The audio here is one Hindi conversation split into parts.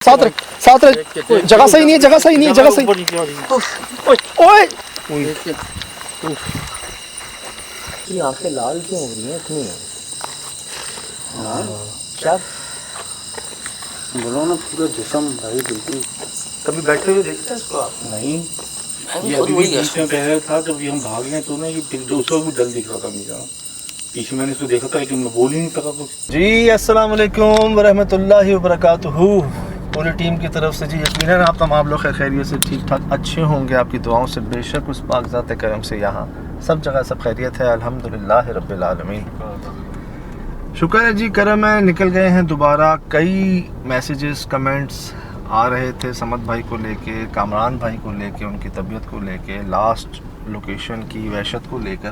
साथ रख, साथ रख। जगह सही नहीं है, जगह सही नहीं है, जगह सही। ओए ये आंखें लाल क्यों हो रही हैं इतनी? क्या बोलो ना, पूरा जिस्म भाई बिल्कुल। कभी बैठे हुए देखते हैं इसको आप? नहीं, ये अभी भी बीच में कह रहा था जब हम भाग गए तो ना ये फिर दूसरों को डर दिख रहा था मुझे। पीछे मैंने इसको देखा था लेकिन मैं बोल ही नहीं सका कुछ। जी, अस्सलाम वालेकुम वरहमतुल्लाहि वबरकातुहू। पूरी टीम की तरफ से जी यकीनन आप तमाम लोग खैरियत से ठीक ठाक अच्छे होंगे। आपकी दुआओं से बेशक उस पाक ज़ात करम से यहाँ सब जगह सब खैरियत है, अल्हम्दुलिल्लाह रब्बिल आलमीन। शुक्र है जी, करम है। निकल गए हैं दोबारा। कई मैसेजेस कमेंट्स आ रहे थे समद भाई को लेके, कामरान भाई को लेके, उनकी तबीयत को लेके, लास्ट लोकेशन की वहशत को लेकर।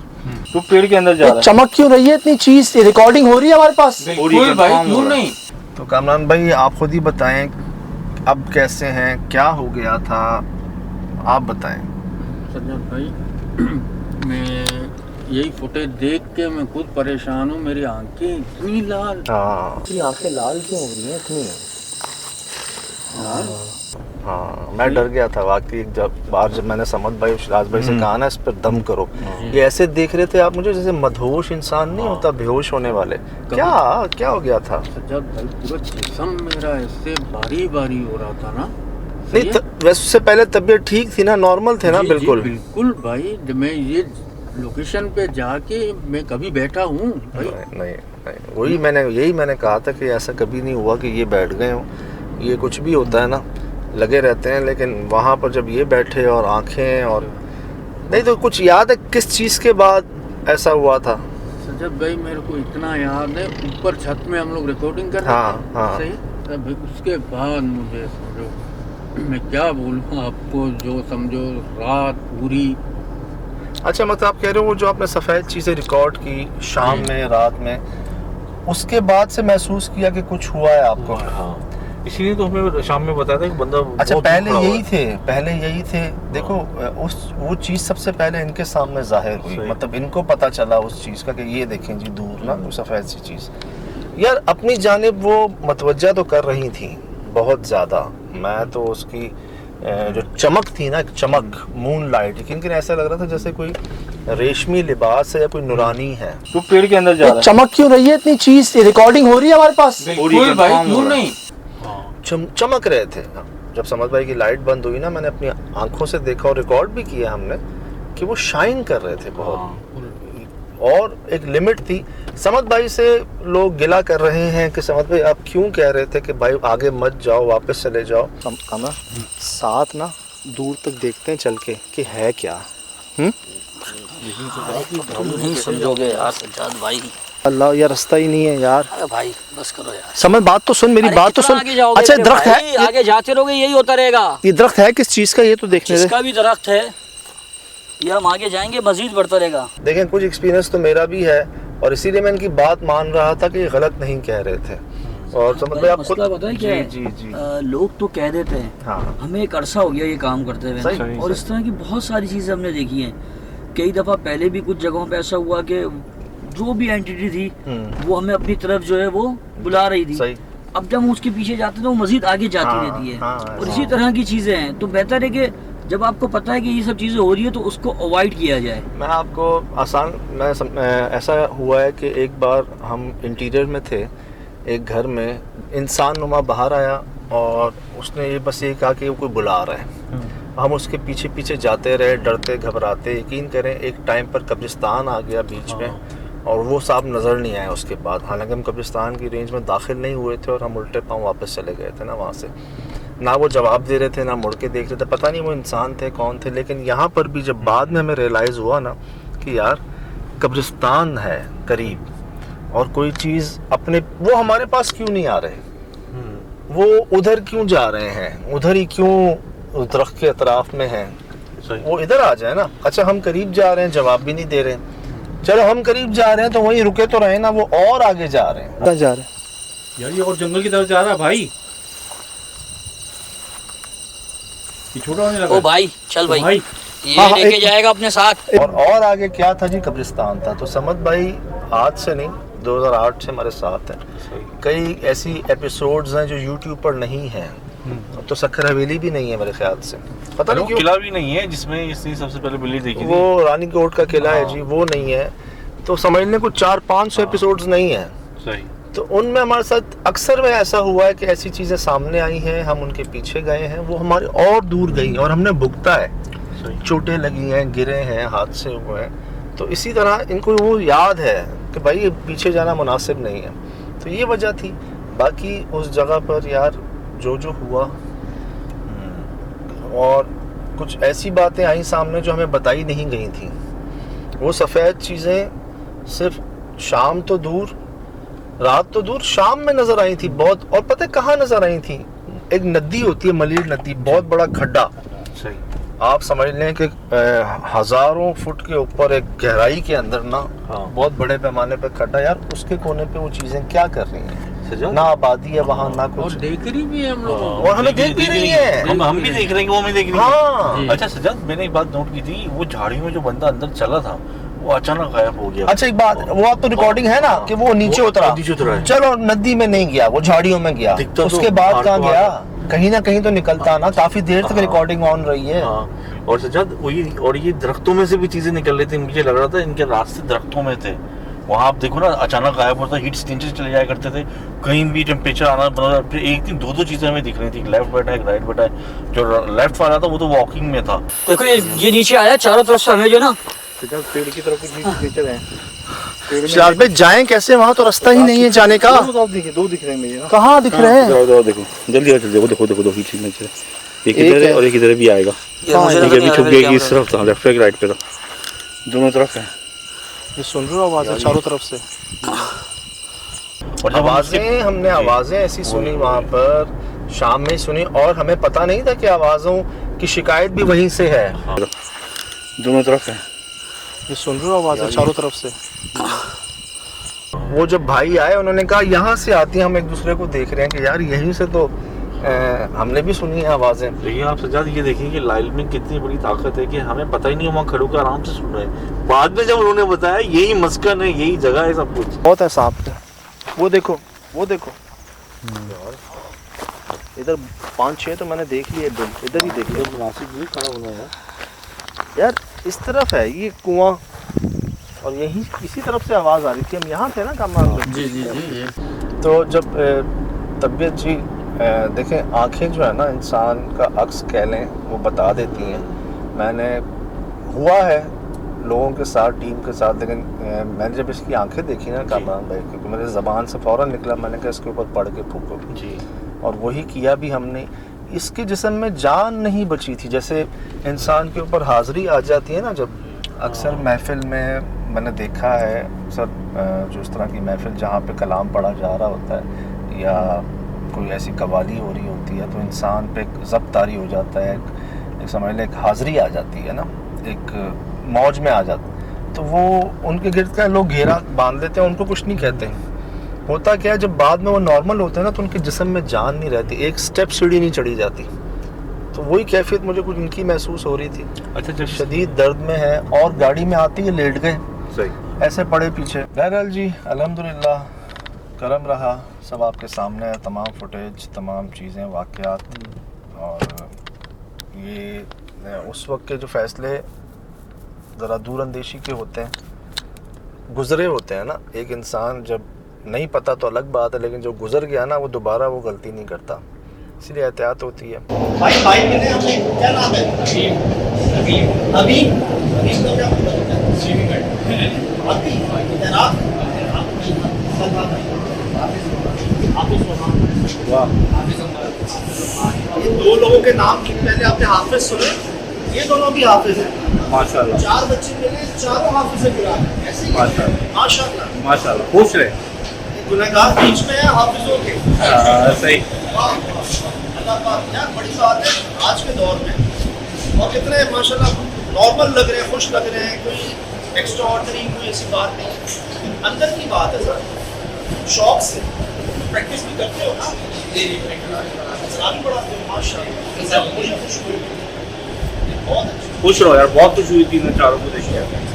तो पेड़ के अंदर जा रहा है। चमक क्यों रही है इतनी चीज? रिकॉर्डिंग हो रही है हमारे पास। बिल्कुल भाई, क्यों नहीं? तो कामरान भाई आप खुद ही बताएं अब कैसे हैं, क्या हो गया था, आप बताएं। सज्जद भाई, मैं यही फुटेज देख के मैं खुद परेशान हूँ। मेरी आंखें इतनी लाल। हाँ ये आंखें लाल क्यों हो रही हैं इतनी? हाँ, मैं डर गया था वाकई। जब मैंने समद भाई शिराज भाई से कहा ना इस पर दम करो, ये ऐसे देख रहे थे आप मुझे जैसे मदहोश इंसान नहीं होता, बेहोश होने वाले। क्या हो गया था? सज्जद भाई, पूरा जिस्म मेरा ऐसे भारी भारी हो रहा था ना। नहीं वैसे उससे पहले तबीयत ठीक थी ना, नॉर्मल थे ना? जी, बिल्कुल जी, बिल्कुल भाई। जब मैं ये लोकेशन पे जाके मैं कभी बैठा हूँ भाई। नहीं वही मैंने कहा था कि ऐसा कभी नहीं हुआ कि ये बैठ गए हो। ये कुछ भी होता है ना, लगे रहते हैं, लेकिन वहाँ पर जब ये बैठे और आंखें और नहीं तो कुछ याद है किस चीज़ के बाद ऐसा हुआ था? सज्जद भाई, मेरे को इतना याद है, ऊपर छत में हम लोग रिकॉर्डिंग कर रहे थे। हाँ। सही। तब उसके बाद मुझे समझो, मैं क्या बोलूँ आपको, जो समझो रात पूरी। अच्छा, मतलब आप कह रहे हो वो जो आपने सफ़ेद चीज़ें रिकॉर्ड की शाम में, रात में, उसके बाद से महसूस किया कि कुछ हुआ है आपको? हाँ, इसीलिए तो हमें शाम में बताया था कि बंदा। अच्छा, पहले यही थे। देखो वो चीज़ सबसे पहले इनके सामने जाहिर हुई, मतलब इनको पता चला उस चीज़ का कि ये देखें जी दूर ना वो सफ़ेद सी चीज़। यार अपनी जानिब वो मतवज्जा तो कर रही थी बहुत ज़्यादा। मैं तो उसकी जो चमक थी ना, चमक मून लाइट, लेकिन ऐसा लग रहा था जैसे कोई रेशमी लिबास है या कोई नूरानी है। तो पेड़ के अंदर जा रहा है। चमक क्यों रही है इतनी चीज? रिकॉर्डिंग हो रही है हमारे पास। बिल्कुल भाई, क्यों नहीं? चमक रहे थे। जब समद भाई की लाइट बंद हुई ना, मैंने अपनी आंखों से देखा और रिकॉर्ड भी किया हमने कि वो शाइन कर रहे थे बहुत। और एक लिमिट थी। समद भाई से लोग गिला कर रहे हैं कि समद भाई आप क्यों कह रहे थे कि भाई आगे मत जाओ, वापस चले जाओ। कमरा साथ ना दूर तक देखते हैं चल के कि है क्या। नहीं समझोगे यार सज्जाद भाई। अल्लाह, यार रास्ता ही नहीं है यार। अरे भाई बस करो यार। समझ बात तो सुन, मेरी बात तो सुन। अच्छा, दरख्त है, आगे जाते रहोगे यही होता रहेगा। ये दरख्त है किस चीज का? ये तो देखने दे। इसका भी दरख्त है, ये हम आगे जाएंगे मजीद बढ़ता रहेगा। देखें, कुछ एक्सपीरियंस तो मेरा भी है और इसीलिए मैं इनकी बात मान रहा था कि ये गलत नहीं कह रहे थे। और समझ भाई आप खुद पता है क्या है? जी। लोग तो कह देते हैं। हाँ। हमें एक अरसा हो गया ये काम करते हुए, और इस तरह की बहुत सारी चीजें हमने देखी हैं। कई दफा पहले भी कुछ जगहों पे ऐसा हुआ कि जो भी एंटिटी थी वो हमें अपनी तरफ जो है वो बुला रही थी। अब जब हम उसके पीछे जाते हैं तो वो मजीद आगे जाती रहती है। और इसी तरह की चीजें हैं। तो बेहतर है कि जब आपको पता है कि ये सब चीजें हो रही है तो उसको अवॉइड किया जाए। मैं आपको ऐसा हुआ है कि एक बार हम इंटीरियर में थे, एक घर में इंसान नुमा बाहर आया और उसने ये बस ये कहा कि वो कोई बुला रहा है। हम उसके पीछे पीछे जाते रहे, डरते घबराते। यकीन करें एक टाइम पर कब्रिस्तान आ गया बीच में और वो साहब नज़र नहीं आया उसके बाद। हालांकि हम कब्रिस्तान की रेंज में दाखिल नहीं हुए थे और हम उल्टे पाँव वापस चले गए थे ना वहाँ से। ना वो जवाब दे रहे थे ना मुड़ के देख रहे थे, पता नहीं वो इंसान थे कौन थे। लेकिन यहाँ पर भी जब बाद में हमें रियलाइज़ हुआ ना कि यार कब्रिस्तान है करीब और कोई चीज़ अपने, वो हमारे पास क्यों नहीं आ रहे, वो उधर क्यों जा रहे हैं, उधर ही क्यों दरख्त के अतराफ में हैं, वो इधर आ जाए ना। अच्छा, हम करीब जा रहे हैं, जवाब भी नहीं दे रहे। चलो हम करीब जा रहे हैं तो वहीं रुके तो रहे ना, वो और आगे जा रहे हैं। जा रहे हैं यार, ये और जंगल की तरफ जा रहा है भाई। ये छोटा होने लगा। ओ भाई चल भाई, ये हाँ, लेके जाएगा अपने साथ। और आगे क्या था जी? कब्रिस्तान था। तो समद भाई आज से नहीं 2008 से हमारे साथ हैं। कई ऐसी एपिसोड्स हैं जो यूट्यूब पर नहीं हैं अब तो सक्खर हवेली भी नहीं है मेरे ख्याल से, पता नहीं क्यों। किला भी नहीं है जिसमें इसने सबसे पहले बिल्ली देखी थी, वो रानी कोट का किला है जी, वो नहीं है। तो समझ लें कुछ 400-500 एपिसोड्स नहीं है। सही। तो उनमें हमारे साथ अक्सर में ऐसा हुआ है कि ऐसी चीज़ें सामने आई हैं, हम उनके पीछे गए हैं, वो हमारे और दूर गई और हमने भुगता है, चोटें लगी हैं, गिरे हैं, हादसे हुए हैं। तो इसी तरह इनको वो याद है कि भाई ये पीछे जाना मुनासिब नहीं है। तो ये वजह थी। बाकी उस जगह पर यार जो हुआ, और कुछ ऐसी बातें आई सामने जो हमें बताई नहीं गई थी। वो सफ़ेद चीज़ें सिर्फ शाम तो दूर, रात तो दूर, शाम में नज़र आई थी बहुत। और पता है कहाँ नज़र आई थी? एक नदी होती है, मलीर नदी, बहुत बड़ा खड्डा। सही। आप समझ लें कि हज़ारों फुट के ऊपर एक गहराई के अंदर ना, बहुत बड़े पैमाने पे खड्डा। यार उसके कोने पे वो चीज़ें क्या कर रही हैं? ना आबादी है वहाँ, ना कुछ, और देख रही भी है हम लोग, और हमें देख भी रही है। हम भी देख रहे हैं, वो हमें देख रही है। हाँ। अच्छा सजाद, मैंने एक बात नोट की थी, वो झाड़ी में जो बंदा अंदर चला था वो अचानक गायब हो गया। अच्छा एक बात, वो आप तो रिकॉर्डिंग है ना कि वो नीचे उतरा, चलो नदी में नहीं गया, वो झाड़ियों में गया, उसके बाद कहाँ गया? कहीं ना कहीं तो निकलता ना, काफी देर तक रिकॉर्डिंग ऑन रही है। और सजाद वही, और ये दरख्तों में से भी चीजें निकल रही थी, मुझे लग रहा था इनके रास्ते दरख्तों में थे। वहाँ आप देखो ना, अचानक गायब होता, हीट एक्सचेंजर चले जाया करते थे, कहीं भी टेम्परेचर आना बना। फिर एक दिन दो चीजें हमें दिख रही थी, लेफ्ट बैठा है, राइट बैठा है। जो लेफ्ट वाला था वो तो वॉकिंग में था। देखो ये नीचे आया, चारों तरफ से हमें जो ना पेड़ की तरफ नीचे रहे। शायद भाई जाएं कैसे? वहाँ तो रास्ता ही नहीं है जाने का। दो दिख रहे हैं मुझे ना। कहाँ दिख रहे हैं? देखो जल्दी आ, चल देखो नीचे एक इधर है और एक इधर भी आएगा। अभी छुप गया, इस तरफ था, लेफ्ट राइट पे था, दोनों तरफ है। ये सुन रहे हो आवाज़ें चारों तरफ से? और आवाज़ें, हमने आवाज़ें ऐसी सुनी वहाँ पर, शाम में सुनी, और हमें पता नहीं था कि आवाज़ों की शिकायत भी वहीं से है। दोनों तरफ है। ये सुन रहे हो आवाज़ें चारों तरफ से? वो जब भाई आए उन्होंने कहा यहाँ से आती हैं, हम एक दूसरे को देख रहे हैं कि यार यहीं से तो हमने भी सुनी है आवाज़ें। देखिए आप सजाद, ये देखिए कि लाइल में कितनी बड़ी ताकत है कि हमें पता ही नहीं, वहाँ खड़े होकर आराम से सुन रहे हैं। बाद में जब उन्होंने बताया यही मस्कन है, यही जगह है, सब कुछ बहुत है सांप का। वो देखो इधर 5-6 तो मैंने देख लिए, इधर ही देख लिया। मुनासिब भी खड़ा होना है यार, इस तरफ है ये कुआं, और यही इसी तरफ से आवाज़ आ रही थी। हम यहाँ थे ना कमरा। जी। तो जब तबीयत जी देखें, आंखें जो है ना इंसान का अक्स कह लें, वो बता देती हैं। मैंने हुआ है लोगों के साथ, टीम के साथ, लेकिन मैंने जब इसकी आंखें देखी ना कामरान भाई, क्योंकि मेरे ज़बान से फ़ौरन निकला, मैंने कहा इसके ऊपर पढ़ के फूको जी। और वही किया भी हमने। इसके जिस्म में जान नहीं बची थी। जैसे इंसान के ऊपर हाज़री आ जाती है ना, जब अक्सर महफिल में मैंने देखा है, अक्सर जो इस तरह की महफिल जहाँ पे कलाम पढ़ा जा रहा होता है या कोई ऐसी कवाली हो रही होती है, तो इंसान पे एक ज़ब्त तारी हो जाता है, एक समझ लें एक हाज़री आ जाती है ना, एक मौज में आ जाता है। तो वो उनके गिर्द का लोग घेरा बांध लेते हैं, उनको कुछ नहीं कहते। होता क्या है, जब बाद में वो नॉर्मल होते हैं ना, तो उनके जिस्म में जान नहीं रहती, एक स्टेप सीढ़ी नहीं चढ़ी जाती। तो वही कैफियत मुझे कुछ इनकी महसूस हो रही थी। अच्छा, जब शदीद दर्द में है और गाड़ी में आती है लेट गए, सही ऐसे पड़े पीछे। बहरहाल जी, अल्हम्दुलिल्लाह करम रहा, सब आपके सामने है, तमाम फुटेज, तमाम चीज़ें, वाक़यात। और ये उस वक्त के जो फ़ैसले ज़रा दूर अंदेशी के होते हैं, गुज़रे होते हैं ना। एक इंसान जब नहीं पता तो अलग बात है, लेकिन जो गुज़र गया ना, वो दोबारा वो गलती नहीं करता, इसलिए एहतियात होती है। भाई मिले हमें, क्या नाम है? अभी तो क्या ये दो लोगों के नाम पहले आपने हाफिज सुने, ये दोनों भी हाफिज हैं माशाल्लाह। 4 बच्चे मिले, चारों हाफिज कुरान हैं। ऐसे ही माशाल्लाह माशाल्लाह, खुश रहे। गुनहगार बीच में है हाफिजों के। सही, अल्लाह पाक, यार बड़ी बात है आज के दौर में। और कितने माशाल्लाह नॉर्मल लग रहे हैं, खुश लग रहे हैं, कोई एक्स्ट्रा ऑर्डिनरी कोई ऐसी बात नहीं, अंदर की बात है सर। शौक से प्रैक्टिस भी करते हो ना, भी पढ़ाते हो माशाल्लाह। खुश रहो यार, बहुत खुश हुई थी इन चारों को देख के।